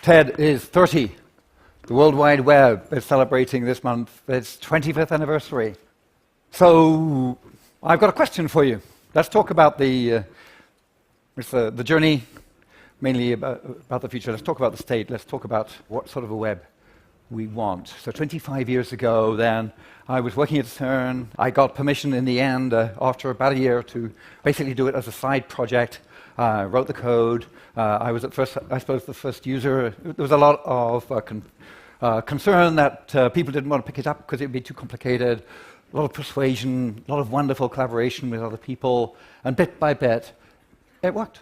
TED is 30. The World Wide Web is celebrating this month its 25th anniversary. So I've got a question for you. Let's talk about the journey, mainly about the future. Let's talk about the state. Let's talk about what sort of a web we want. So 25 years ago then, I was working at CERN. I got permission in the end, after about a year, to basically do it as a side project. Wrote the code. I was at first, I suppose, the first user. There was a lot of concern that people didn't want to pick it up because it would be too complicated. A lot of persuasion, a lot of wonderful collaboration with other people, and bit by bit, it worked.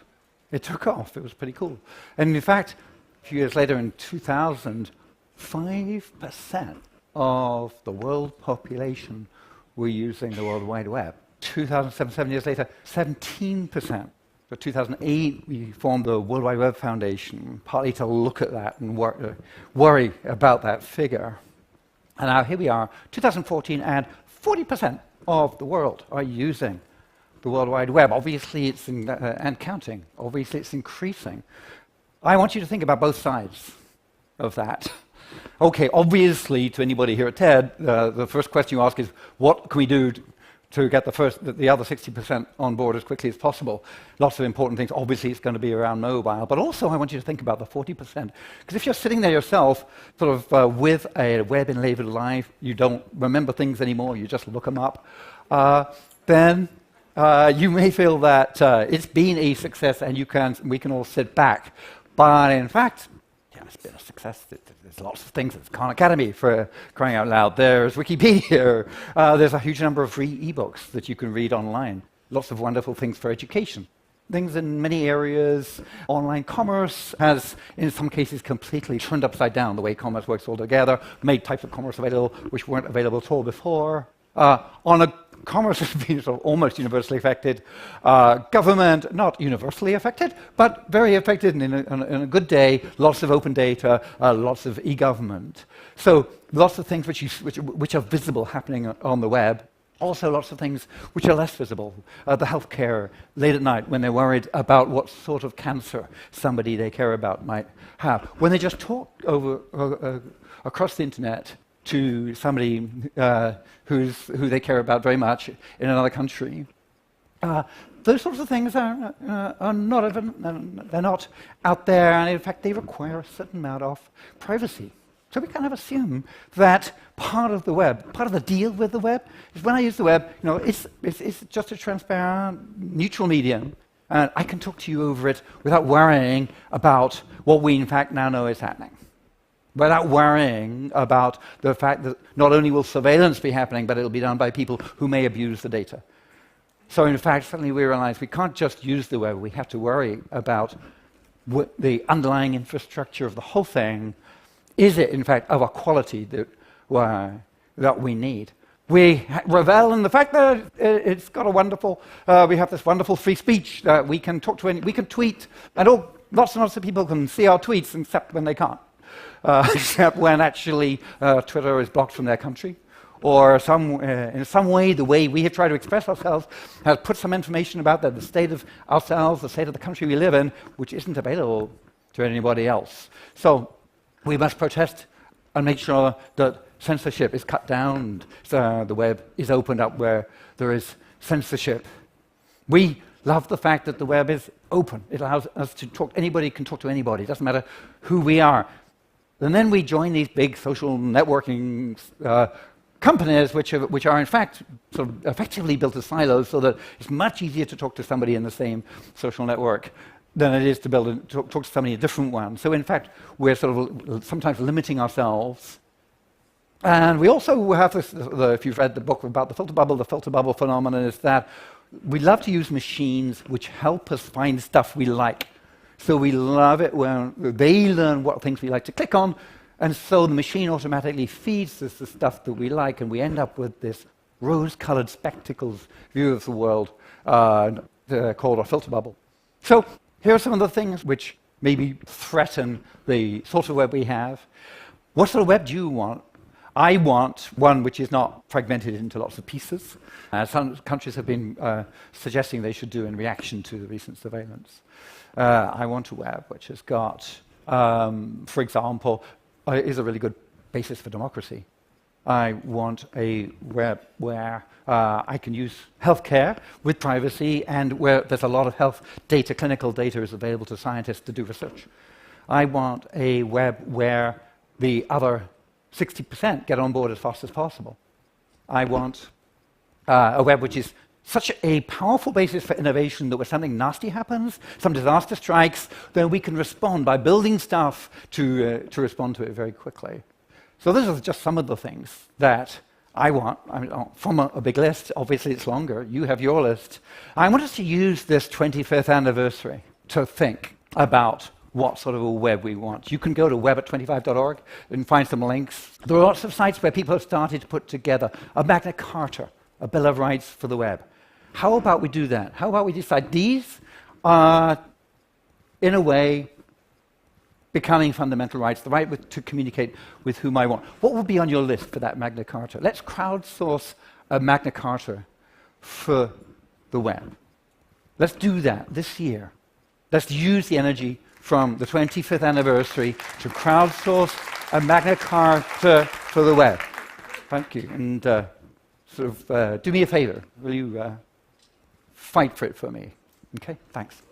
It took off. It was pretty cool. And in fact, a few years later, in 2000, 5% of the world population were using the World Wide Web. 2007, 7 years later, 17%. So 2008, we formed the World Wide Web Foundation, partly to look at that and worry about that figure. And now here we are, 2014, and 40% of the world are using the World Wide Web. Obviously, it's and counting. Obviously, it's increasing. I want you to think about both sides of that. Okay, obviously, to anybody here at TED, the first question you ask is, what can we do to get the other 60% on board as quickly as possible? Lots of important things. Obviously, it's going to be around mobile, but also I want you to think about the 40%. Because if you're sitting there yourself, sort of with a web-enabled life, you don't remember things anymore, you just look them up, then you may feel that it's been a success and we can all sit back. But in fact, yeah, it's been a success. There's lots of things. There's Khan Academy, for crying out loud. There's Wikipedia. There's a huge number of free ebooks that you can read online. Lots of wonderful things for education. Things in many areas. Online commerce has, in some cases, completely turned upside down the way commerce works altogether, made types of commerce available which weren't available at all before. Commerce has been sort of almost universally affected. Government, not universally affected, but very affected, and in a good day, lots of open data, lots of e-government. So lots of things which are visible happening on the web. Also lots of things which are less visible. The healthcare, late at night, when they're worried about what sort of cancer somebody they care about might have. When they just talk across the internet to somebody who they care about very much in another country. Those sorts of things are they're not out there, and in fact they require a certain amount of privacy. So we kind of assume that part of the web, part of the deal with the web, is when I use the web, it's just a transparent, neutral medium, and I can talk to you over it without worrying about what we in fact now know is happening. Without worrying about the fact that not only will surveillance be happening, but it'll be done by people who may abuse the data. So in fact, suddenly we realize we can't just use the web, we have to worry about the underlying infrastructure of the whole thing. Is it, in fact, of a quality that we need? We revel in the fact that it's got a wonderful, we have this wonderful free speech that we can talk to, we can tweet, and lots and lots of people can see our tweets, except when they can't. Except when actually Twitter is blocked from their country, or in some way the way we have tried to express ourselves has put some information about the state of ourselves, the state of the country we live in, which isn't available to anybody else. So we must protest and make sure that censorship is cut down, and the web is opened up where there is censorship. We love the fact that the web is open. It allows us to talk. Anybody can talk to anybody. It doesn't matter who we are. And then we join these big social networking companies, which are in fact sort of effectively built as silos, so that it's much easier to talk to somebody in the same social network than it is to talk to somebody in a different one. So in fact, we're sort of sometimes limiting ourselves. And we also have this, if you've read the book about the filter bubble phenomenon is that we love to use machines which help us find stuff we like. So we love it when they learn what things we like to click on, and so the machine automatically feeds us the stuff that we like, and we end up with this rose-colored spectacles view of the world called a filter bubble. So here are some of the things which maybe threaten the sort of web we have. What sort of web do you want? I want one which is not fragmented into lots of pieces, as some countries have been suggesting they should do in reaction to the recent surveillance. I want a web which has got for example, is a really good basis for democracy. I want a web where I can use healthcare with privacy and where there's a lot of health data, clinical data is available to scientists to do research. I want a web where the other 60% get on board as fast as possible. I want a web which is such a powerful basis for innovation that when something nasty happens, some disaster strikes, then we can respond by building stuff to respond to it very quickly. So those are just some of the things that I want. I mean, from a big list, obviously it's longer. You have your list. I want us to use this 25th anniversary to think about what sort of a web we want. You can go to web@25.org and find some links. There are lots of sites where people have started to put together a Magna Carta, a Bill of Rights for the web. How about we do that? How about we decide these are, in a way, becoming fundamental rights, the right to communicate with whom I want. What will be on your list for that Magna Carta? Let's crowdsource a Magna Carta for the web. Let's do that this year. Let's use the energy from the 25th anniversary to crowdsource a Magna Carta for the web. Thank you. And do me a favor. Will you fight for it for me? Okay, thanks.